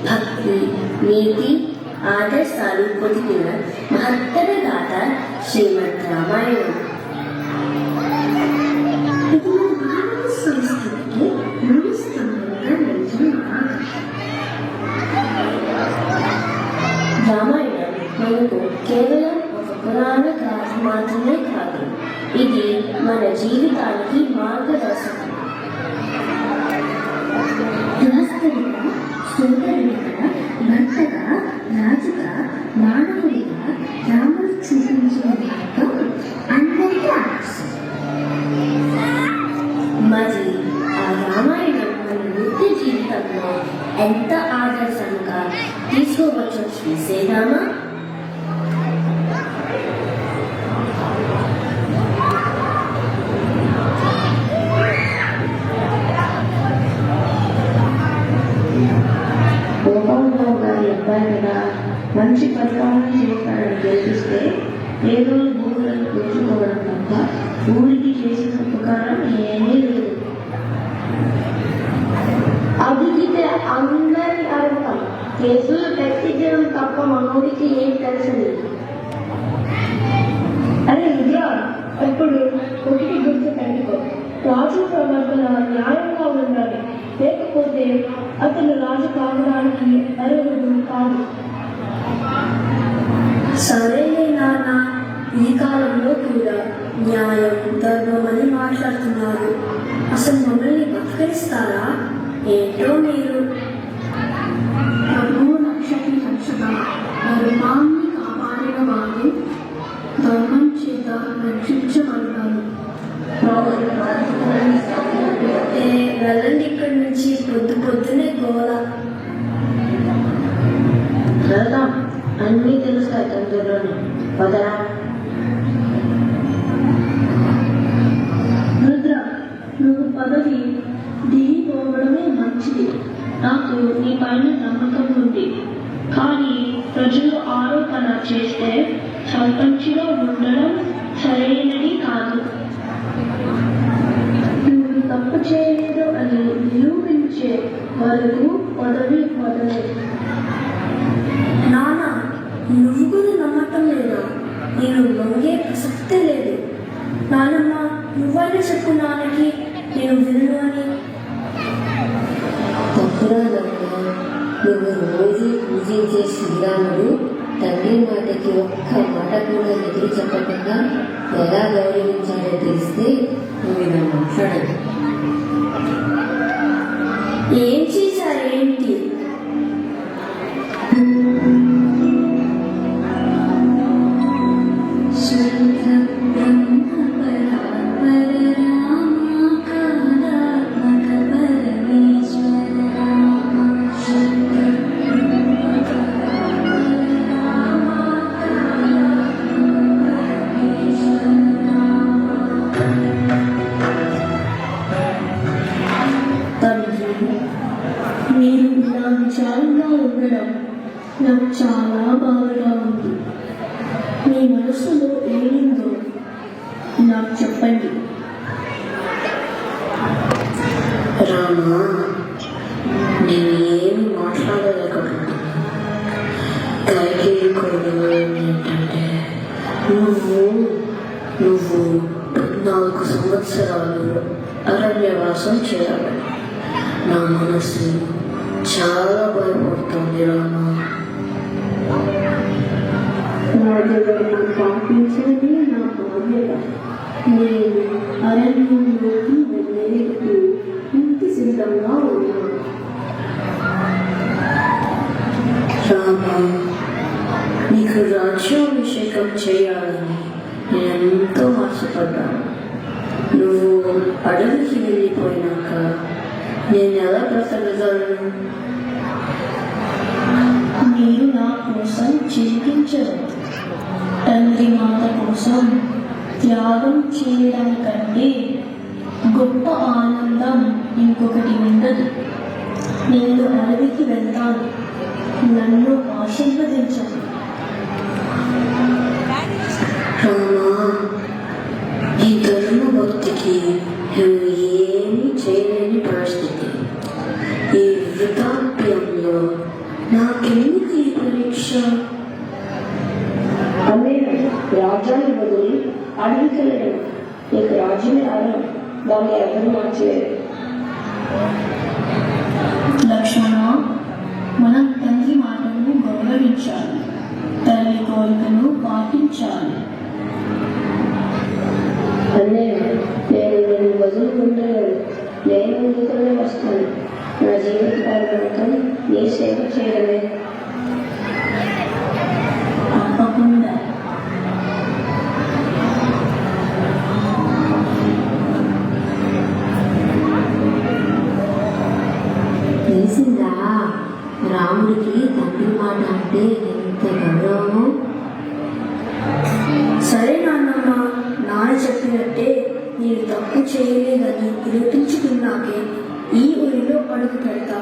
భక్తి, నీతి, ఆదర్శాలు పొదిగిన మహత్తర గాథ శ్రీమద్ రామాయణం. ఇది మన భారత సంస్కృతికి మూలస్తంభంగా నిలిచిన రామాయణం మనకు కేవలం ఒక పురాణ గాథ మాత్రమే కాదు, ఇది మన జీవితానికి మార్గదర్శకం. గృహస్థుడిగా, సోదరుడిగా, భర్తగా, రాజుగా, మానవుడిగా రాముడు చూపించిన మార్గం అందరికీ ఆదర్శం. మరి ఆ రామాయణం మన నిత్య జీవితంలో ఎంత ఆదర్శంగా తీసుకోవచ్చో చూసేదామా? గోపాలరావు గారి అబ్బాయి కదా మంచి పరిపాలన చేస్తాడని గెలిపిస్తే ఏదో భూములను పెంచుకోవడం తప్ప ఊరికి చేసిన ఉపకారం ఏమీ లేదు. అడిగితే అందరి అర్థం కేసులు పెట్టించడం తప్ప మనోడికి ఏం తెలుసలేదు. అరే రుద్ర, ఎప్పుడు ఒకటి గుర్తు పెట్టుకో, రాజు ప్రవర్తన న్యాయంగా ఉండాలి, లేకపోతే అతను రాజు కావడానికి అర్హుడు కాదు. సరేలే నాన్న, ఈ కాలంలో కూడా న్యాయం, ధర్మం అని మాట్లాడుతున్నారు. అసలు మమ్మల్ని బతికిస్తారా ఏంటో మీరు? ప్రభువు రక్షకి రక్షగా ధర్మాన్ని కాపాడిన వారు ధర్మం చేత రక్షించబడతారు. వెళ్ళండి ఇక్కడి నుంచి, పొద్దునే గోల. వెళ్దాం, అన్నీ తెలుస్తాయి తండ్రిలోనే. వదరా రుద్ర, నువ్వు పదవి దిగిపోవడమే మంచిది. నాకు నీ పైన నమ్మకం ఉంది, కానీ ప్రజలు ఆరోపణ చేస్తే సర్పంచిగా ఉండడం సరైనది కాదు. నువ్వు తప్పు చేయలేదు అని నిరూపించే వరకు పదవి వదలేదు. నాన్న, నువ్వు కూడా నమ్మటం లేదా? నేను లొంగే ప్రసక్తే లేదు. నాన్నమ్మ, నువ్వైనా చెప్పు నాన్నకి, నేను విను అని. తప్పురా నాన్న, నువ్వు రోజు పూజించే శ్రీరాముడు తండ్రి మాటకి ఒక్క మాట కూడా ఎదురు చెప్పకుండా ఎలా గౌరవించాలో తెలిస్తే నువ్వు ఇలా మాట్లాడదు. ఏం చేశారేంటి? మీరు ఇలా విచారంగా ఉండడం నాకు చాలా బాధగా ఉంది. మీ మనసులో ఏముందో నాకు చెప్పండి. రామా, నేనేమి మాట్లాడలేకపోతున్నాను. కైకేయి కోరిక ఏంటంటే నువ్వు 14 సంవత్సరాలు అరణ్యవాసం చేయాలి. నా మనసు చాలా భయపడుతుంది రామా. నా దగ్గర పాటించడమే నా బాధ్యత. నేను అరణ్యంలోకి వెళ్ళేందుకు ఇంటి సిద్ధంగా ఉన్నాను. రామా, నీకు రాజ్యాభిషేకం చేయాలని నేను ఎంతో ఆశపడ్డాను. నువ్వు అడవికి వెళ్ళిపోయినాక నేను ఎలా బ్రతకగలను? మీరు నా కోసం చింతించరు. తండ్రి మాట కోసం త్యాగం చేయడం కంటే గొప్ప ఆనందం ఇంకొకటి ఉండదు. నేను అడవికి వెళ్తాను. నన్ను ఆశీర్వదించండి. రామా, ఈ ధర్మ భక్తికి నువ్వు ఏమీ చేయలేని పరిస్థితి. ఈ వృద్ధాప్యంలో నాకెందుకు ఈ పరీక్ష? అన్నయ్య, రాజ్యాన్ని వదిలి అడవికి వెళ్ళడం నీకు రాజ్యమే ఆరం. దాన్ని ఎవరు మార్చలేరు. లక్ష్మణ, మనం తండ్రి మాటను గౌరవించాలి, తల్లి కోరికను పాటించాలి. అన్నయ్య, నేను నిన్ను వదులుకుంటలేను. నేను ముందుకునే వస్తాను. నా జీవిత పర్యంతం నీ సేవ చేయడమే. తప్పకుండా. తెలిసిందా, రాముడికి తండ్రి మాట అంటే ఎంత గౌరవమో. సరే నాన్నమ్మ, నాన్న చెప్పినట్టే నేను తప్పు చేయలేదని నిరూపించుకున్నాకే ఈ ఊరిలో అడుగు పెడతా.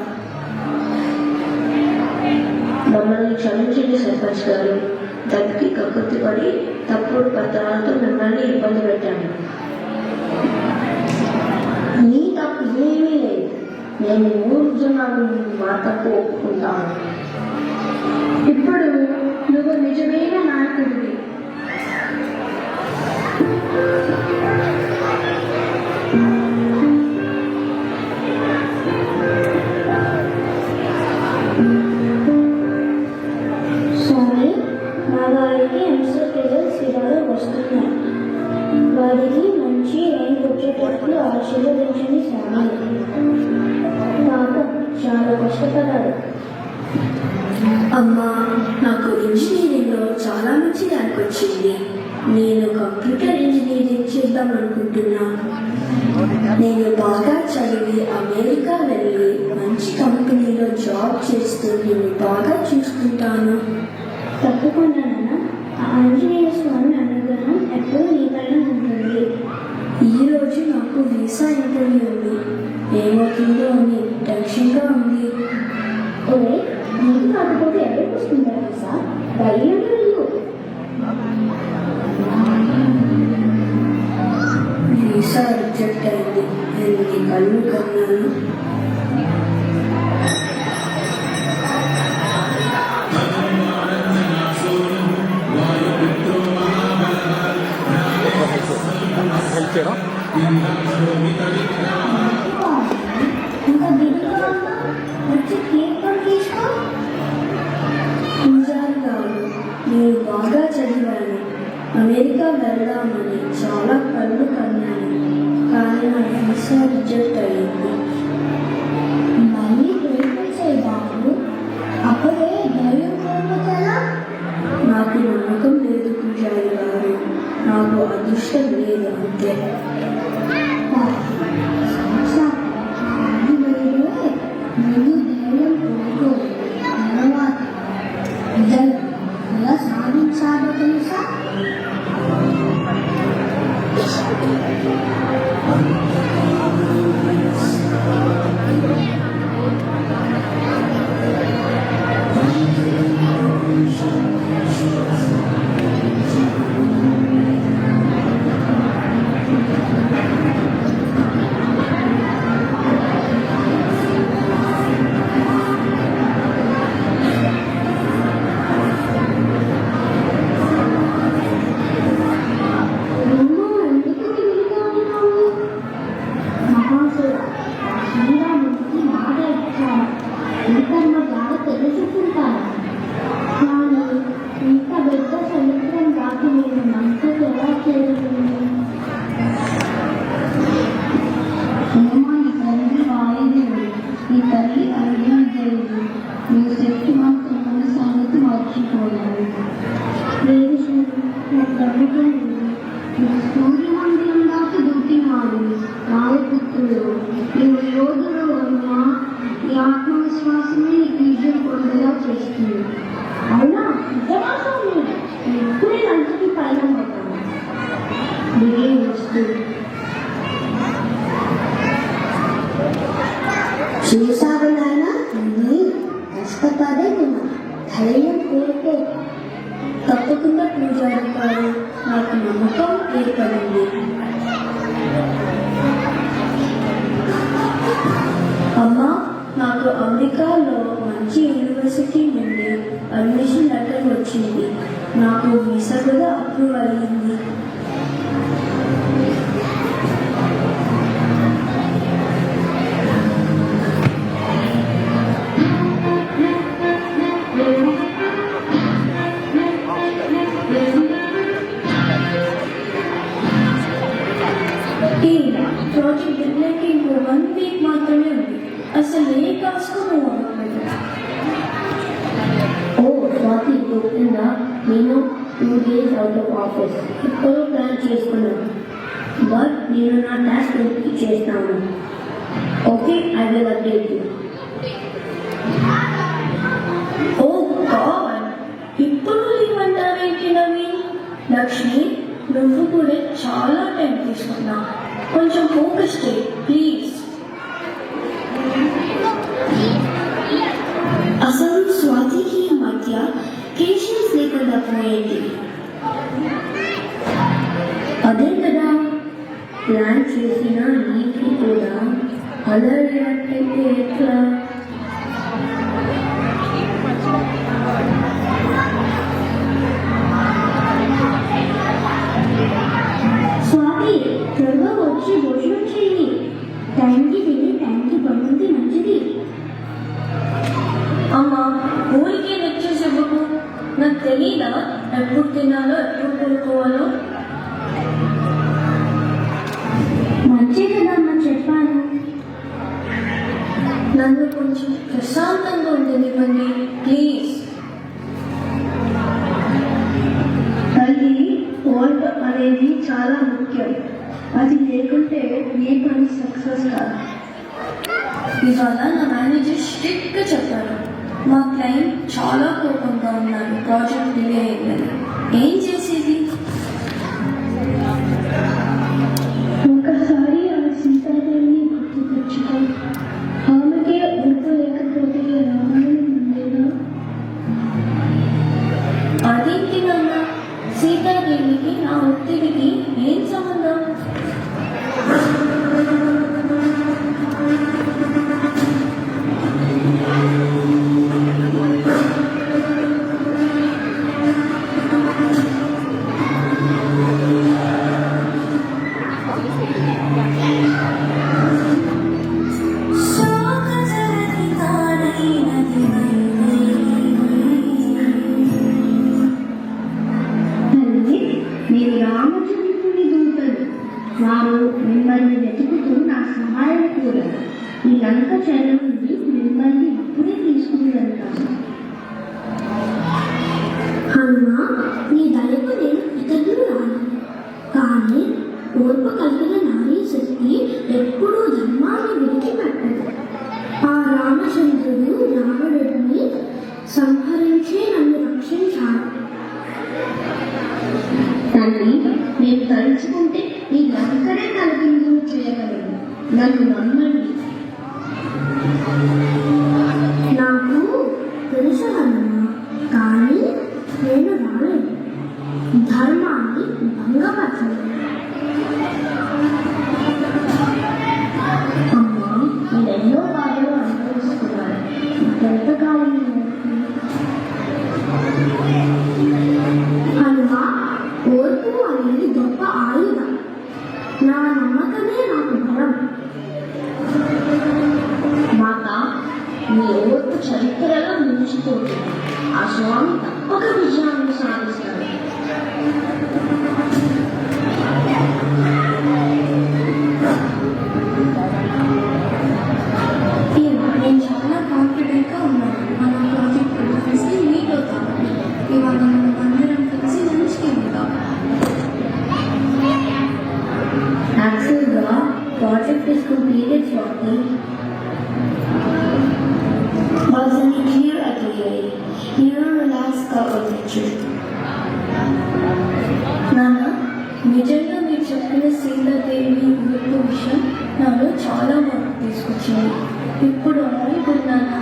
మమ్మల్ని క్షమించండి సర్పంచ్ గారు. తప్పుకి కక్కుర్తి పడి తప్పుడు పత్రాలతో మిమ్మల్ని ఇబ్బంది పెట్టాను. నీ తప్పు ఏమీ లేదు. నేను 3 జనాలు మా తప్పు ఒప్పుకుంటాను. ఇప్పుడు నువ్వు నిజమైన నాయకుడివి. స్వామి, మా వారికి ఎంసెట్ రిజల్ట్స్ ఇవాళ వస్తున్నాయి. వారికి మంచి ర్యాంక్ వచ్చేటట్లు ఆశీర్వదించండి స్వామి. పాపం చాలా కష్టపడ్డాడు. అమ్మా, నాకు ఇంజనీరింగ్లో చాలా మంచి ర్యాంక్ వచ్చింది. నేను కంప్యూటర్ ఇంజనీరింగ్ చేద్దాం అనుకుంటున్నా. నేను బాగా చదివి అమెరికా వెళ్ళి మంచి కంపెనీలో జాబ్ చేస్తూ నేను బాగా చూసుకుంటాను. తప్పకుండా నాన్న, ఆ ఆంజనేయ స్వామి అనుగ్రహం ఎప్పుడూ నీ పైన ఉంటుంది. ఈరోజు నాకు వీసా ఇంటర్వ్యూ ఉంది. ఏమవుతుందో అని టెన్షన్గా ఉంది. ఓకే, నీకు కాకపోతే ఎవరికి వస్తుందా సార్? ధైర్యంగా వెళ్ళు. వీసా రిజెక్ట్ అయింది. ఎన్ని కళ్ళు కన్నాను. ఇంకా దిగులుగా ఉన్నా వచ్చి కేక్ కట్ తీసుకో. పూజారి గారు, నేను బాగా చదివాను. అమెరికా వెళ్దామని చాలా కళ్ళు కన్నాను. కానీ నా వీసా రిజెక్ట్ అయ్యింది. మళ్ళీ ప్రయత్నించే బాబు, అప్పుడే ధైర్యం కోల్పోతారా? నాకు నమ్మకం లేదు పూజారి గారు. నాకు అదృష్టం లేదు అంతే. ముందు ధైర్యం కోల్పోదు, తర్వాత విజయం ఎలా సాధించాలో తెలుసా? సూర్యమండలం దాకా దుట్టినాడు రాయపుత్రుడు. నీవు యోధుడు అన్నా, ఈ ఆత్మవిశ్వాసమే నీకు విజయం పొందేలా చేస్తుంది. అవునా? నిజమాసండి, ఇప్పుడే లంచ్కి పైన పడతాను. దిగే వస్తూ చూసావా నాయనా, బता दे ధైర్యం కోరుకో. తప్పకుండా పూజారి గారు, నాకు నమ్మకం ఏర్పడింది. అమ్మా, నాకు అమెరికాలో మంచి యూనివర్సిటీ నుండి అడ్మిషన్ లెటర్ వచ్చింది. నాకు వీసా కూడా అప్రూవ్ అయ్యింది. ప్రాజెక్ట్ డెడ్లైన్కి ఇంకో 1 వీక్ మాత్రమే ఉంది. అసలు ఏ క్లాస్కు నువ్వు అవ్వలేదు. స్వాతి గుర్తుందా? నేను 2 days అవుట్ ఆఫ్ ఆఫీస్ ఇప్పుడు ప్లాన్ చేసుకున్నాను. బట్ నేను నా టాస్క్ పూర్తి చేస్తాను. Okay, I will update you. Oh God, ఇప్పుడు ఇవ్వమంటావేంటి నవీన్? లక్ష్మి, నువ్వు కూడా చాలా టైం తీసుకున్నావు. కొంచెం ఫోకస్ చేయి ప్లీజ్. అసలు స్వాతికి మధ్య పేషెన్స్ లేకుండా పోయింది. అదే కదా, ప్లాన్ చేసిన నీకు కూడా అలా రియాక్ట్ అయితే ఎట్లా? స్వాతి, త్వరగా వచ్చి భోజనం చేయి. టైంకి తిని టైంకి పడుకుంటే మంచిది. అమ్మా, ఊరికే లెక్చర్స్ ఇవ్వకు. నాకు తెలీదా ఎప్పుడు తినాలో ఎప్పుడు కోరుకోవాలో? మంచి కదా అమ్మ చెప్పాను. నన్ను కొంచెం ప్రశాంతంగా ఉండనివ్వండి ప్లీజ్. తల్లి, ఓల్డ్ అనేది చాలా ముఖ్యం. అది లేకుంటే ఏ పని సక్సెస్ కాదు. ఇవాళ నా మేనేజర్ స్ట్రిక్ట్గా చెప్పారు. మా క్లయింట్ చాలా కోపంగా ఉన్నారు ప్రాజెక్ట్ డిలే అయిందని. ఏం చేసేది? ఒకసారి ఆ సీతాదేవిని గుర్తు తెచ్చుకో. ఆమెకే ఓర్పు లేకపోతే రామాయణం ఉండేదా? అదేంటి నాన్న, సీతాదేవికి నా ఒత్తిడికి ఏం సంబంధం? మీరు రామచంద్రుని దూతలు. వారు మిమ్మల్ని వెతుకుతూ నా సహాయం కోరారు. ఈ లంక చెర నుండి మిమ్మల్ని ఇప్పుడే తీసుకుని వెళ్తాను. హనుమా, నీ దయకు నేను ఇతరులు రాను. కానీ ఓర్పు కలిగిన నారీ శక్తి ఎప్పుడూ ధర్మాన్ని విడిచిపెట్టదు. ఆ రామచంద్రుడు రావణుడిని సంహరించి నన్ను రక్షించాడు. తల్లి, నేను తలుచుకుంటే నీ లంకనే తలకిందులు చేయగలను. నన్ను నమ్మండి. నాకు తెలుసు అన్నమా, కానీ నేను రాలేదు. ధర్మాన్ని భంగపరచలేదు. అమ్మా, నేను ఎన్నో బాధలు అనుభవిస్తున్నాను. ఎంత కావాలి? హనుమా, ఓర్పు అనేది గొప్ప ఆయుధం. నా నమ్మకమే నాకు బలం. మాత, నీ ఓర్పు చరిత్రలో నిలిచిపోతుంది. ఆ స్వామి తప్పక విజయాన్ని సాధిస్తాడు. నేను చాలా కాన్ఫిడెంట్గా ఉన్నాను. మన ప్రాజెక్ట్ కలిసి మీట్ అవుతాను. ఇవాళ మనం అందరం కలిసి లంచ్కి వెళ్దాం. యాక్చువల్గా project is completed Swathi. Wasn't clear at the end. Here Alaska orchard. నాన్న, నిజంగా మీరు చెప్పిన సీతాదేవి ఊర్పు విషయం నాలో చాలా మార్పు తీసుకొచ్చింది. ఇప్పుడు అనుకున్నాను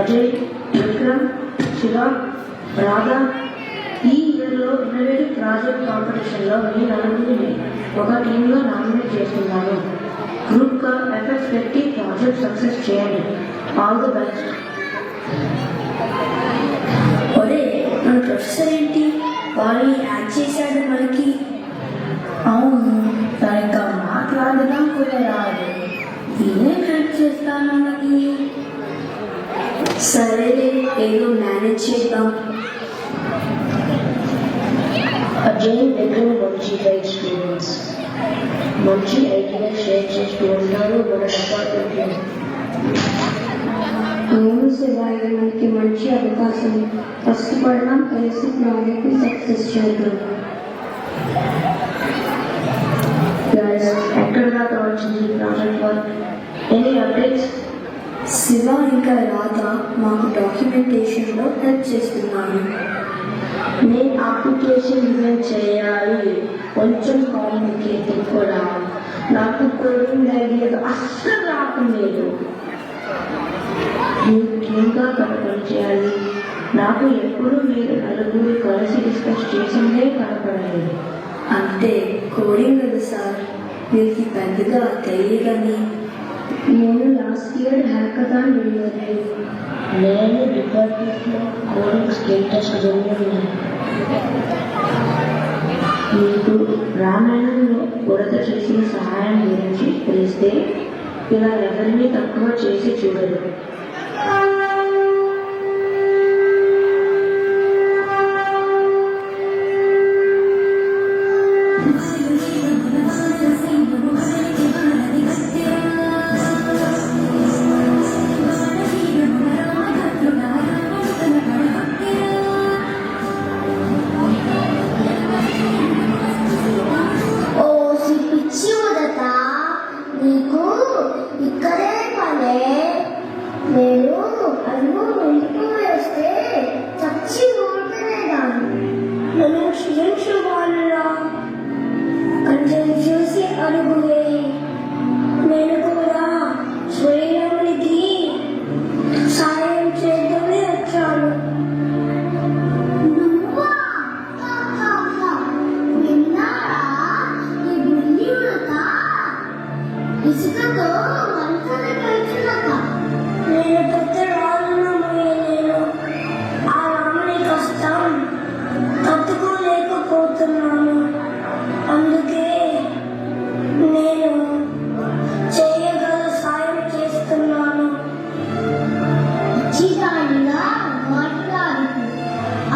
అజయ్, విక్రమ్, శివ, రాధా. ఈ ఇయర్లో ఇన్నోవేటివ్ ప్రాజెక్ట్ కాంపిటీషన్లో మీ నలుగురిని ఒక టీంలో నామినేట్ చేస్తున్నాను. గ్రూప్గా ఎఫర్ట్స్ పెట్టి ప్రాజెక్ట్ సక్సెస్ చేయండి. All the best. ఒరే, మన ప్రొఫెసర్ ఏంటి వారిని యాడ్ చేశాడు మనకి? అవును, సరిగ్గా మాట్లాడడం కూడా రాదు. నేనే హెల్ప్ చేస్తాను మనకి. సరేలే, ఏదో మేనేజ్ చేద్దాం. అజయ్, విక్రమ్ మంచి రైట్ స్టూడెంట్స్. మంచి ఐడియా షేర్ చేస్తూ ఉంటారు మన డిపార్ట్మెంట్లో. అవును శివ, ఇది మనకి మంచి అవకాశం. కష్టపడడం, కలిసి ప్రాజెక్ట్ని సక్సెస్ చేద్దాం. ఎక్కడ దాకా వచ్చింది project work? Any updates? Shiva ఇంకా రాధ మాకు డాక్యుమెంటేషన్లో హెల్ప్ చేస్తున్నాను. నేను అప్లికేషన్ డిజైన్ చేయాలి. కొంచెం కాంప్లికేటెడ్ కూడా. నాకు కోడింగ్ ఐడియాస్ అస్సలు రావట్లేదు. మీరు టీమ్గా కనపడి చేయాలి. నాకు ఎప్పుడు మీరు నలుగురు కలిసి డిస్కస్ చేసిందే కనపడలేదు. అంటే కోడింగ్ కదా సార్, వీరికి పెద్దగా తెలియదని. నేను లాస్ట్ ఇయర్ హ్యాకథాన్ వెళ్ళలేదు. నేను డిపార్ట్మెంట్లో కోడింగ్ స్కిల్ టెస్ట్ జరిగింది. మీకు రామాయణంలో బురద చేసిన సహాయం గురించి తెలిస్తే ఇలా ఎవరిని తక్కువ చేసి చూడరు. నీకు ఇక్కడే పనే. నేను అన్ను ఇంటికి వేస్తే చచ్చి ఊరుకునేదాన్ని. నన్ను క్షమించు వాళ్ళరా, కొంచెం చూసి అడుగులే. నేను కూడా శ్రీరామునికి సాయం చేద్దామని వచ్చాను. ఇసుకతో వంటలు కలిసినాక నేను పెద్ద రాజును నేను ఆ రాముని కష్టం తట్టుకోలేకపోతున్నాను. అందుకే నేను చేయగల సాయం చేస్తున్నాను. చిదానిగా మాట్లాడి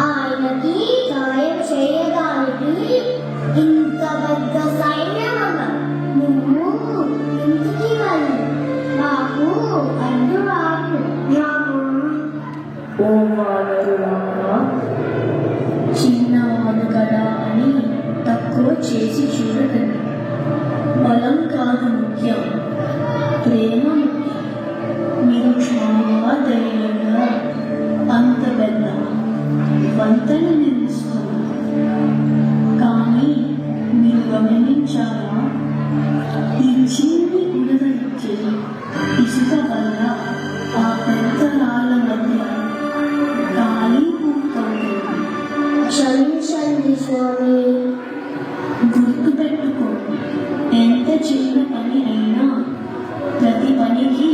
ఆయనకి సాయం చేయడానికి ఇంత పెద్ద సైన్యం అన్నా. నువ్వు ఇంటికి వెళ్ళి నాకు అడ్డు రాకు. ఓ వానరులారా, చిన్నవాడు కదా అని తక్కువ చేసి చూడకండి. బలం కాదు ముఖ్యం, ప్రేమ ముఖ్యం. మీరు చాలా ధైర్యంగా అంత పెద్ద వంతెన నిర్మిస్తున్నారు. కానీ మీరు గమనించాలా, ఈ చిన్ని ఉడదలిచ్చే ఇసుక వల్ల ఆ పెద్ద రాళ్ళ మధ్య గాలి పూర్తవుతుంది. క్షమించండి స్వామి. గుర్తుపెట్టుకో, ఎంత చిన్న పని అయినా ప్రతి పనికి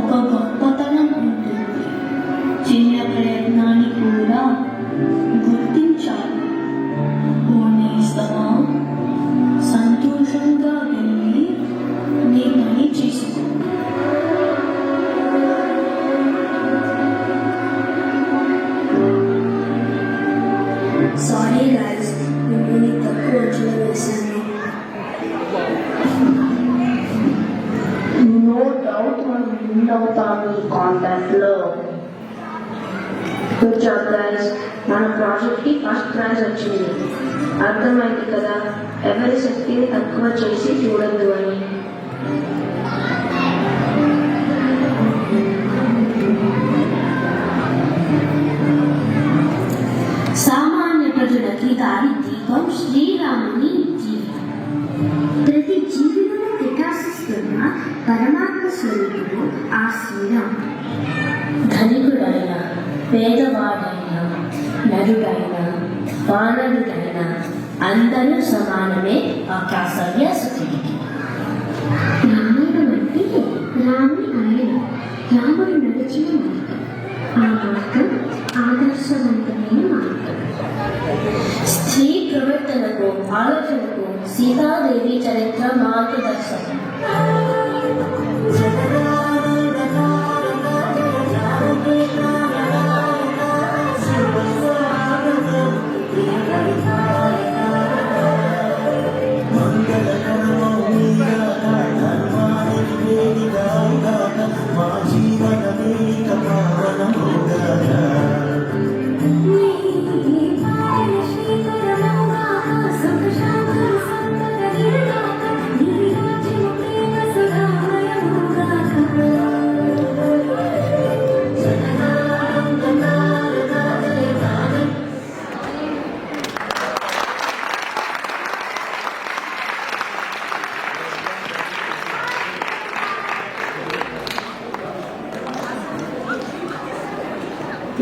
ఒక గొప్పతనం ఉంటుంది. చిన్న ప్రయత్నాన్ని కూడా గుర్తించాలి. ఓనేస్తమా, సంతోషంగా వెళ్ళి నీ పని చేసుకో. సారీ గైస్, మిమ్మల్ని తక్కువ అంచనా వేశాను. నో డౌట్ మనం విన్ అవుతాము ఈ కాంటాక్ట్లో. గుడ్ జాబ్ గైస్, మన ప్రాజెక్ట్కి ఫస్ట్ ప్రైజ్ వచ్చింది. అర్థమైంది కదా ఎవరి శక్తిని తక్కువ చేసి చూడద్దు అని. సామాన్య ప్రజలకి దారి దీపం శ్రీరాముని జీవితం. ప్రతి జీవితము ప్రకాశిస్తున్న పరమాత్మ స్వరూపుడు ఆ శ్రీరాముడు. ధన్యవాదాలు. పేదవాడైనా నరుడైనా వానరుడైనా అందరూ సమానమే ఆ కాసవ్య సుఖుడికి. రామాయణం అంటే రాముని ఆయన, రాముడు నడిచిన మార్గం, ఆ మార్గం ఆదర్శవంతమైన మార్గం. స్త్రీ ప్రవర్తనకు ఆలోచనకు సీతాదేవి చరిత్ర మార్గదర్శకం.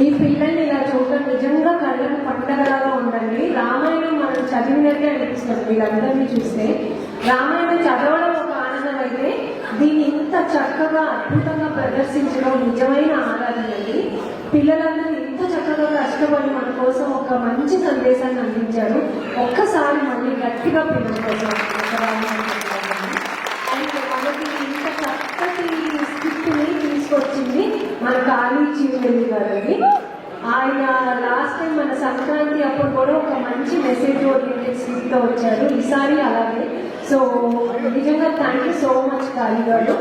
ఈ పిల్లల్ని ఇలా చూడటం నిజంగా కళ్ళకు పండగలాగా ఉండండి. రామాయణం మనం చదివినట్టే అనిపిస్తుంది వీళ్ళందరినీ చూస్తే. రామాయణం చదవడం ఒక ఆనందం అయితే దీన్ని ఇంత చక్కగా అద్భుతంగా ప్రదర్శించడం నిజమైన ఆరాధన అండి. పిల్లలందరూ ఇంత చక్కగా కష్టపడి మన కోసం ఒక మంచి సందేశాన్ని అందించారు. ఒక్కసారి మళ్ళీ గట్టిగా పిల్లల కోసం మనకి ఇంత చక్కటి స్క్రిప్ట్ని తీసుకొచ్చింది మన కాళీ చీవెల్లి గారండి. ఆయన లాస్ట్ టైం మన సంక్రాంతి అప్పుడు కూడా ఒక మంచి మెసేజ్ ఓరియంటెడ్ స్క్రిప్ట్తో వచ్చారు. ఈసారి అలాగే. సో నిజంగా థ్యాంక్ యూ సో మచ్ కాళీ గారు.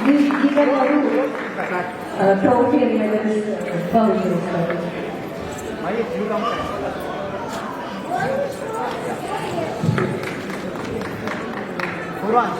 గీత గారు ట్రోఫీ అనేది Purwan.